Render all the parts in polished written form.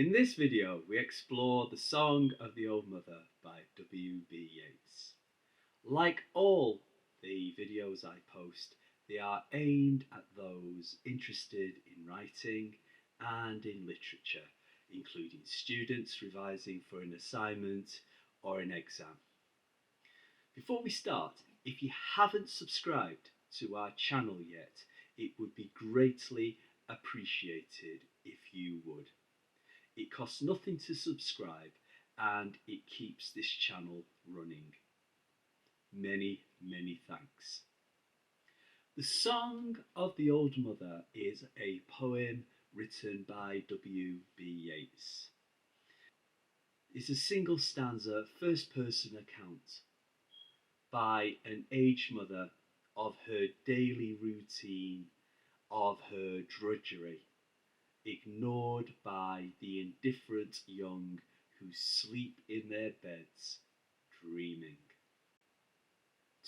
In this video, we explore The Song of the Old Mother by W.B. Yeats. Like all the videos I post, they are aimed at those interested in writing and in literature, including students revising for an assignment or an exam. Before we start, if you haven't subscribed to our channel yet, it would be greatly appreciated if you would. It costs nothing to subscribe and it keeps this channel running. Many, many thanks. The Song of the Old Mother is a poem written by W.B. Yeats. It's a single stanza, first person account by an aged mother of her daily routine, of her drudgery, ignored by the indifferent young who sleep in their beds, dreaming.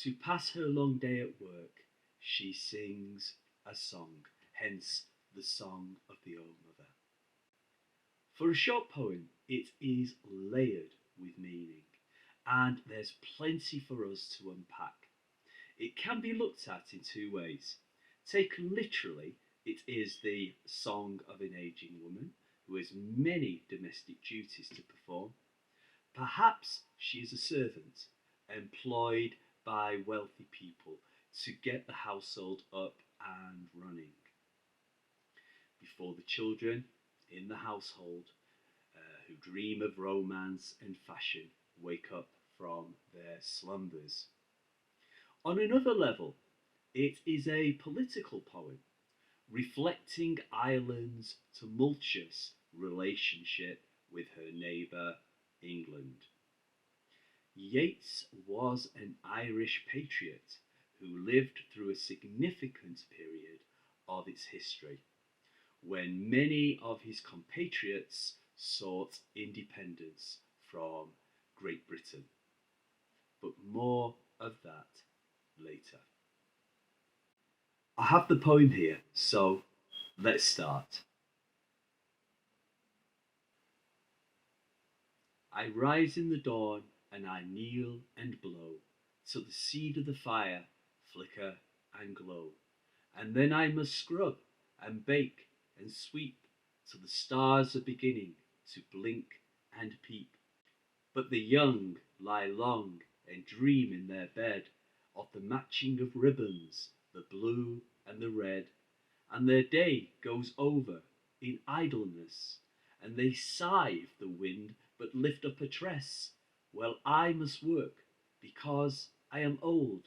To pass her long day at work, she sings a song, hence the Song of the Old Mother. For a short poem, it is layered with meaning, and there's plenty for us to unpack. It can be looked at in two ways. Taken literally, it is the song of an aging woman who has many domestic duties to perform. Perhaps she is a servant employed by wealthy people to get the household up and running before the children in the household who dream of romance and fashion wake up from their slumbers. On another level, it is a political poem reflecting Ireland's tumultuous relationship with her neighbour England. Yeats was an Irish patriot who lived through a significant period of its history, when many of his compatriots sought independence from Great Britain. But more of that later. I have the poem here, so let's start. I rise in the dawn and I kneel and blow till the seed of the fire flicker and glow, and then I must scrub and bake and sweep till the stars are beginning to blink and peep. But the young lie long and dream in their bed of the matching of ribbons, the blue and the red, and their day goes over in idleness, and they sigh if the wind but lift up a tress. Well, I must work because I am old,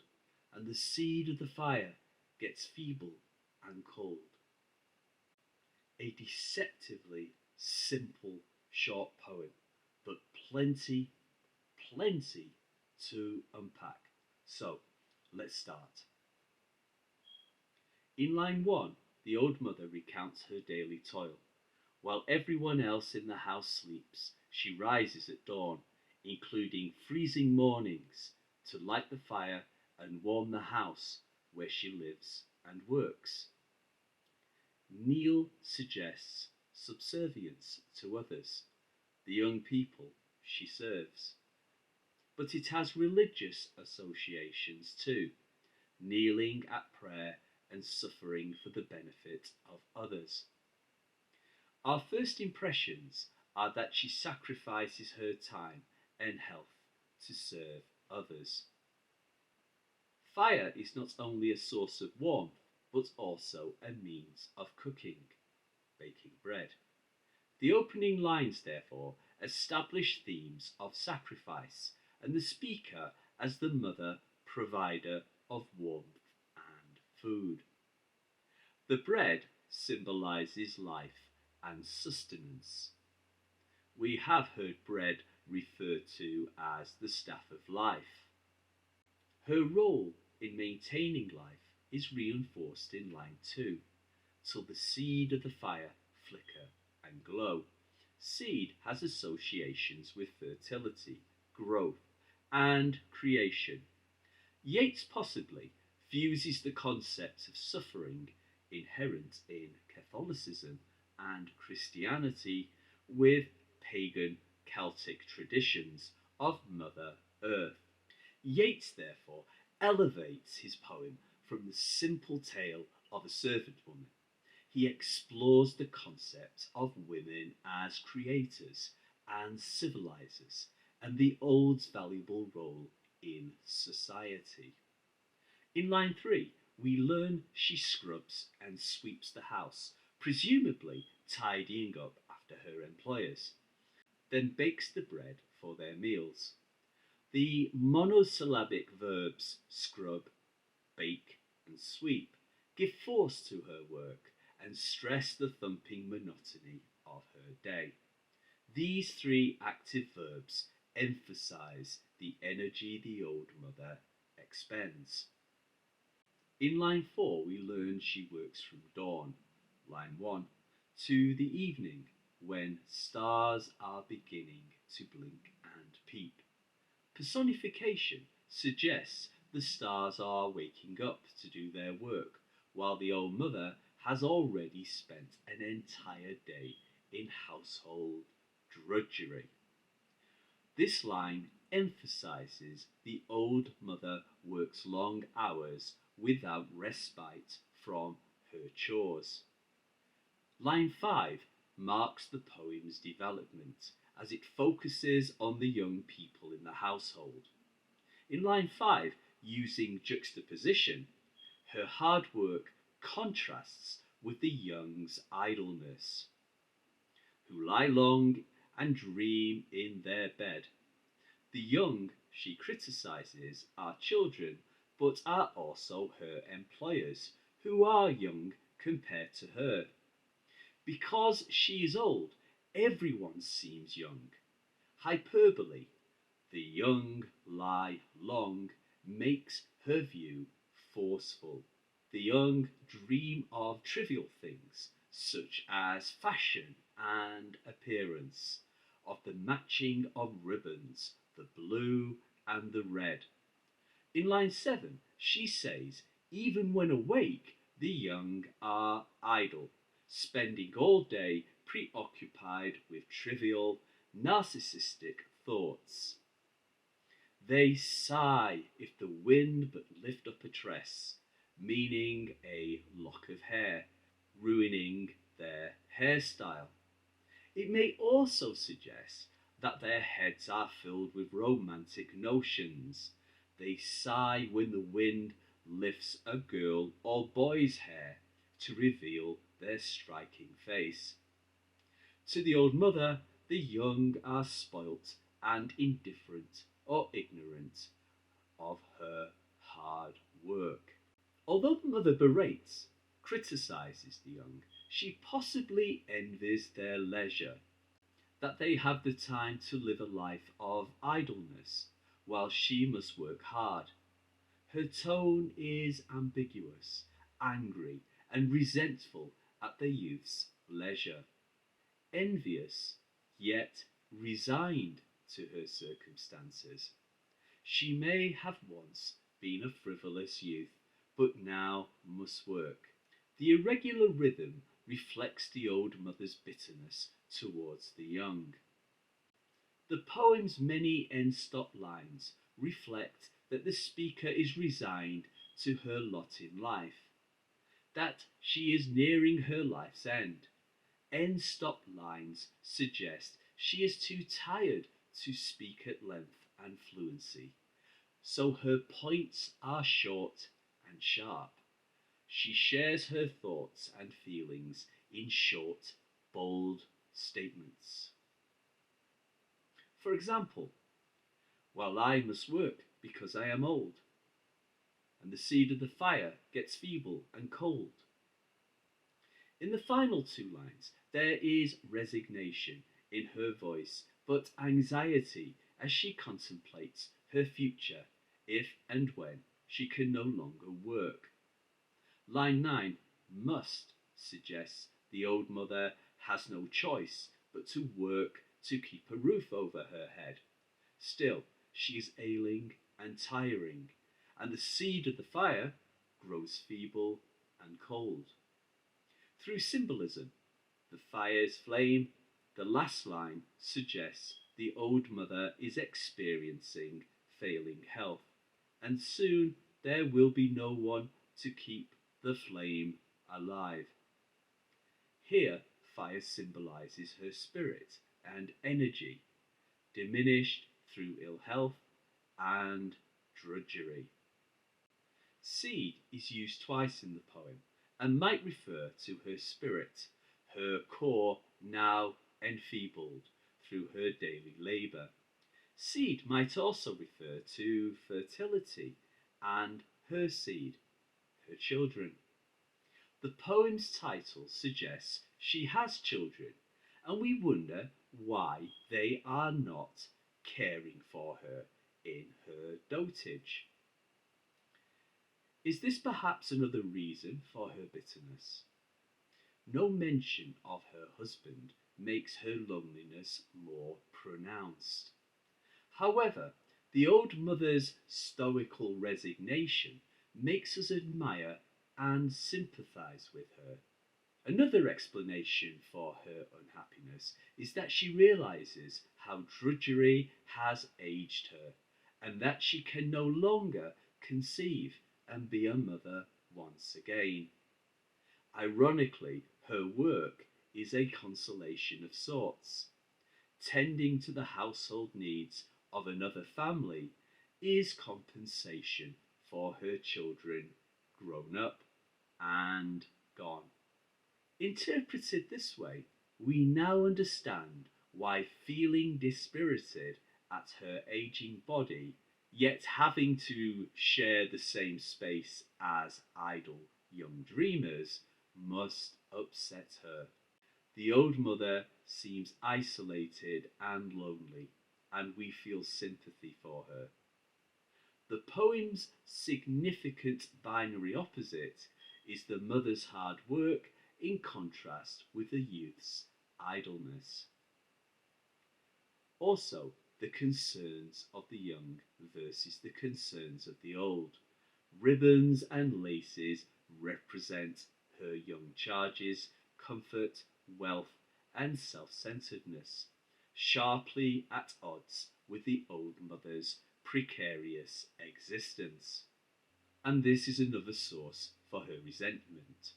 and the seed of the fire gets feeble and cold. A deceptively simple short poem, but plenty to unpack. So let's start. In line 1, the old mother recounts her daily toil. While everyone else in the house sleeps, she rises at dawn, including freezing mornings, to light the fire and warm the house where she lives and works. Neil suggests subservience to others, the young people she serves. But it has religious associations too, kneeling at prayer and suffering for the benefit of others. Our first impressions are that she sacrifices her time and health to serve others. Fire is not only a source of warmth, but also a means of cooking, baking bread. The opening lines, therefore, establish themes of sacrifice, and the speaker as the mother provider of warmth and food. The bread symbolises life and sustenance. We have heard bread referred to as the staff of life. Her role in maintaining life is reinforced in line 2, till the seed of the fire flicker and glow. Seed has associations with fertility, growth, and creation. Yeats possibly fuses the concepts of suffering inherent in Catholicism and Christianity with pagan Celtic traditions of Mother Earth. Yeats, therefore, elevates his poem from the simple tale of a servant woman. He explores the concept of women as creators and civilizers and the old's valuable role in society. In line 3, we learn she scrubs and sweeps the house, presumably tidying up after her employers, then bakes the bread for their meals. The monosyllabic verbs scrub, bake, and sweep give force to her work and stress the thumping monotony of her day. These three active verbs emphasize the energy the old mother expends. In line 4, we learn she works from dawn, line 1, to the evening when stars are beginning to blink and peep. Personification suggests the stars are waking up to do their work, while the old mother has already spent an entire day in household drudgery. This line emphasizes the old mother works long hours without respite from her chores. Line 5 marks the poem's development as it focuses on the young people in the household. In line 5, using juxtaposition, her hard work contrasts with the young's idleness, who lie long and dream in their bed. The young she criticizes are children, but are also her employers, who are young compared to her. Because she is old, everyone seems young. Hyperbole, the young lie long, makes her view forceful. The young dream of trivial things, such as fashion and appearance, of the matching of ribbons, the blue and the red. In line 7, she says, even when awake, the young are idle, spending all day preoccupied with trivial, narcissistic thoughts. They sigh if the wind but lift up a tress, meaning a lock of hair, ruining their hairstyle. It may also suggest that their heads are filled with romantic notions. They sigh when the wind lifts a girl or boy's hair to reveal their striking face. To the old mother, the young are spoilt and indifferent or ignorant of her hard work. Although the mother berates, criticizes the young, she possibly envies their leisure, that they have the time to live a life of idleness, while she must work hard. Her tone is ambiguous, angry, and resentful at the youth's leisure, envious, yet resigned to her circumstances. She may have once been a frivolous youth, but now must work. The irregular rhythm reflects the old mother's bitterness towards the young. The poem's many end-stop lines reflect that the speaker is resigned to her lot in life, that she is nearing her life's end. End-stop lines suggest she is too tired to speak at length and fluency, so her points are short and sharp. She shares her thoughts and feelings in short, bold statements. For example, while I must work because I am old, and the seed of the fire gets feeble and cold. In the final two lines, there is resignation in her voice, but anxiety as she contemplates her future if and when she can no longer work. Line 9, must, suggests the old mother has no choice but to work to keep a roof over her head. Still, she is ailing and tiring, and the seed of the fire grows feeble and cold. Through symbolism, the fire's flame The last line suggests the old mother is experiencing failing health, and soon there will be no one to keep the flame alive. Here, fire symbolizes her spirit and energy, diminished through ill health and drudgery. Seed is used twice in the poem and might refer to her spirit, her core now enfeebled through her daily labour. Seed might also refer to fertility and her seed, her children. The poem's title suggests she has children, and we wonder why they are not caring for her in her dotage. Is this perhaps another reason for her bitterness? No mention of her husband makes her loneliness more pronounced. However, the old mother's stoical resignation makes us admire and sympathise with her. Another explanation for her unhappiness is that she realises how drudgery has aged her, and that she can no longer conceive and be a mother once again. Ironically, her work is a consolation of sorts. Tending to the household needs of another family is compensation for her children grown up and gone. Interpreted this way, we now understand why feeling dispirited at her aging body, yet having to share the same space as idle young dreamers, must upset her. The old mother seems isolated and lonely, and we feel sympathy for her. The poem's significant binary opposite is the mother's hard work in contrast with the youth's idleness. Also, the concerns of the young versus the concerns of the old. Ribbons and laces represent her young charges, comfort, wealth, and self centeredness, sharply at odds with the old mother's precarious existence. And this is another source for her resentment.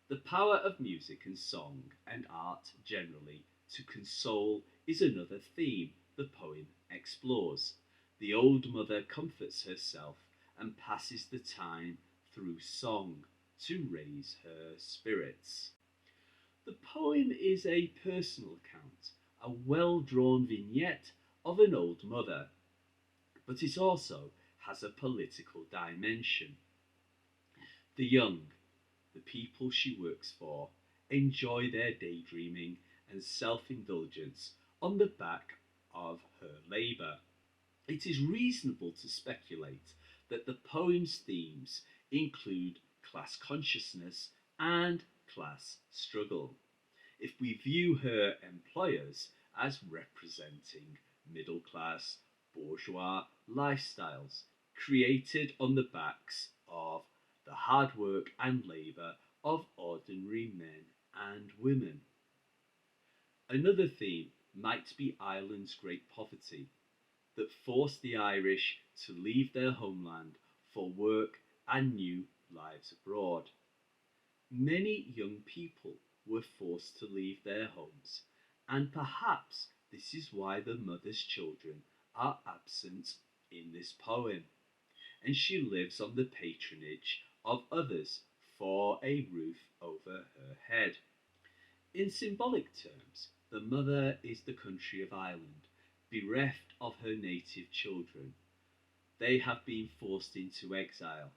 The power of music and song and art generally to console is another theme the poem explores. The old mother comforts herself and passes the time through song to raise her spirits. The poem is a personal account, a well drawn vignette of an old mother, but it also has a political dimension. The young, the people she works for, enjoy their daydreaming and self indulgence on the back of her labour. It is reasonable to speculate that the poem's themes include class consciousness and class struggle. If we view her employers as representing middle class, bourgeois lifestyles created on the backs of the hard work and labour of ordinary men and women. Another theme might be Ireland's great poverty that forced the Irish to leave their homeland for work and new lives abroad. Many young people were forced to leave their homes, and perhaps this is why the mother's children are absent in this poem, and she lives on the patronage of others for a roof over her head. In symbolic terms, the mother is the country of Ireland, bereft of her native children. They have been forced into exile,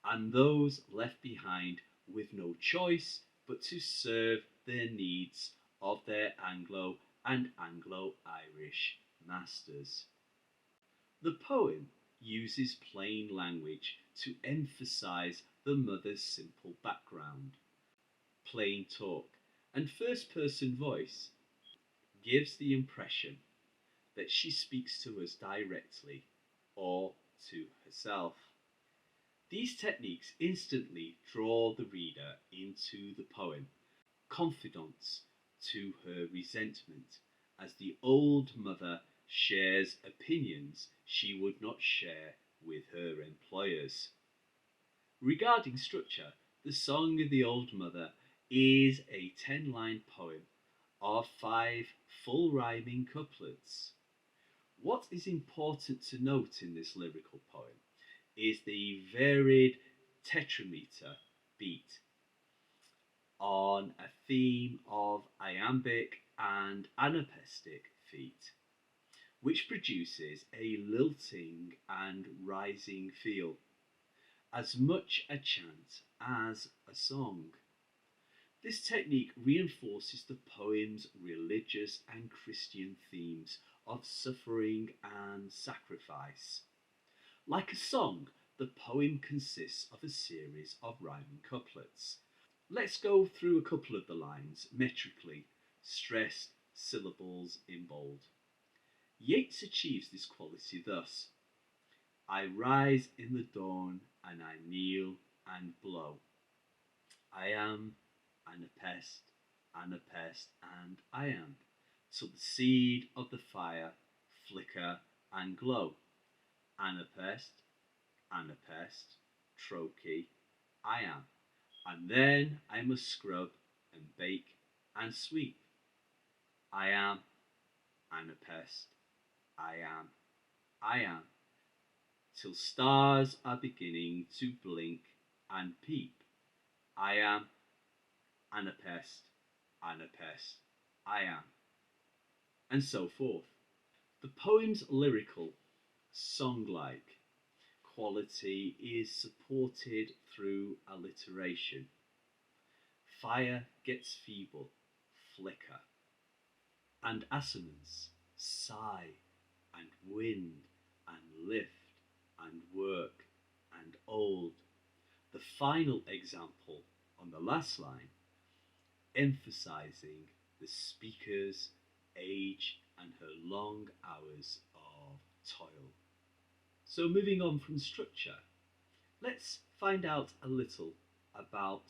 and those left behind with no choice but to serve the needs of their Anglo and Anglo-Irish masters. The poem uses plain language to emphasize the mother's simple background. Plain talk and first person voice gives the impression that she speaks to us directly or to herself. These techniques instantly draw the reader into the poem. Confidants to her resentment as the old mother shares opinions she would not share with her employers. Regarding structure, the Song of the Old Mother is a 10-line poem of 5 full rhyming couplets. What is important to note in this lyrical poem is the varied tetrameter beat on a theme of iambic and anapestic feet, which produces a lilting and rising feel, as much a chant as a song. This technique reinforces the poem's religious and Christian themes of suffering and sacrifice. Like a song, the poem consists of a series of rhyming couplets. Let's go through a couple of the lines metrically, stressed syllables in bold. Yeats achieves this quality thus: I rise in the dawn and I kneel and blow. I am and a pest and a pest and I am, till the seed of the fire flicker and glow. Anapest, anapest, trochee, I am, and then I must scrub and bake and sweep. I am anapest, I am, till stars are beginning to blink and peep. I am anapest, anapest, I am, and so forth. The poem's lyrical, song-like quality is supported through alliteration. Fire gets feeble, flicker, and assonance, sigh, and wind, and lift, and work, and old. The final example on the last line, emphasizing the speaker's age and her long hours of toil. So, moving on from structure, let's find out a little about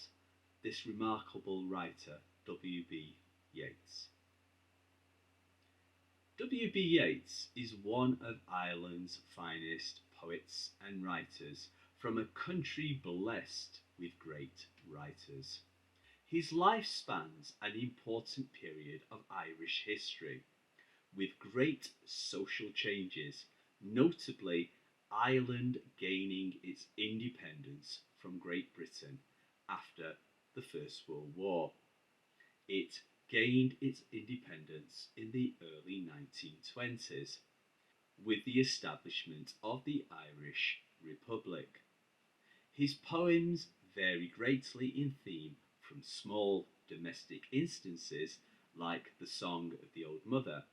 this remarkable writer, W.B. Yeats. W.B. Yeats is one of Ireland's finest poets and writers from a country blessed with great writers. His life spans an important period of Irish history, with great social changes, notably Ireland gaining its independence from Great Britain after the First World War. It gained its independence in the early 1920s with the establishment of the Irish Republic. His poems vary greatly in theme from small domestic instances like the Song of the Old Mother.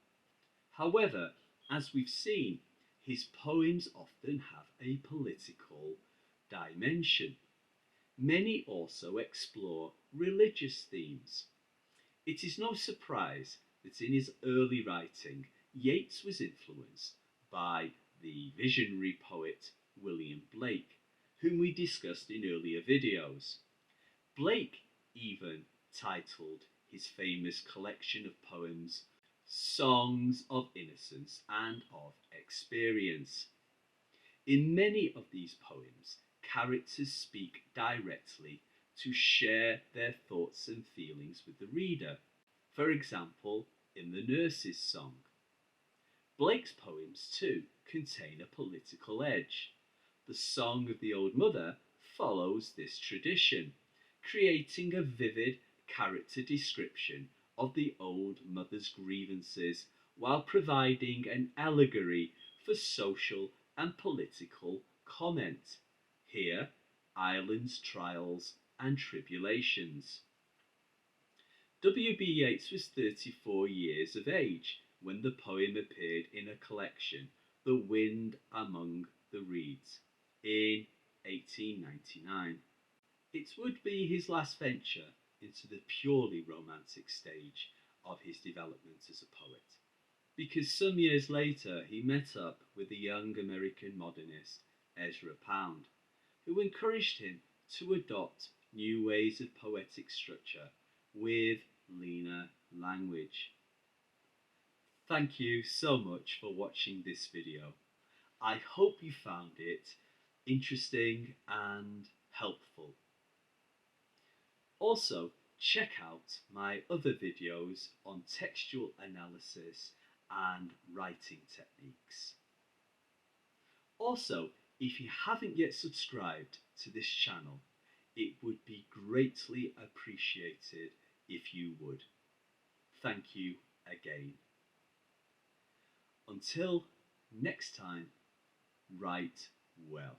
However, as we've seen, his poems often have a political dimension. Many also explore religious themes. It is no surprise that in his early writing, Yeats was influenced by the visionary poet William Blake, whom we discussed in earlier videos. Blake even titled his famous collection of poems Songs of Innocence and of Experience. In many of these poems, characters speak directly to share their thoughts and feelings with the reader. For example, in the Nurse's Song. Blake's poems, too, contain a political edge. The Song of the Old Mother follows this tradition, creating a vivid character description of the old mother's grievances while providing an allegory for social and political comment. Here, Ireland's trials and tribulations. W.B. Yeats was 34 years of age when the poem appeared in a collection, The Wind Among the Reeds, in 1899. It would be his last venture into the purely romantic stage of his development as a poet, because some years later he met up with the young American modernist Ezra Pound, who encouraged him to adopt new ways of poetic structure with leaner language. Thank you so much for watching this video. I hope you found it interesting and helpful. Also, check out my other videos on textual analysis and writing techniques. Also, if you haven't yet subscribed to this channel, it would be greatly appreciated if you would. Thank you again. Until next time, write well.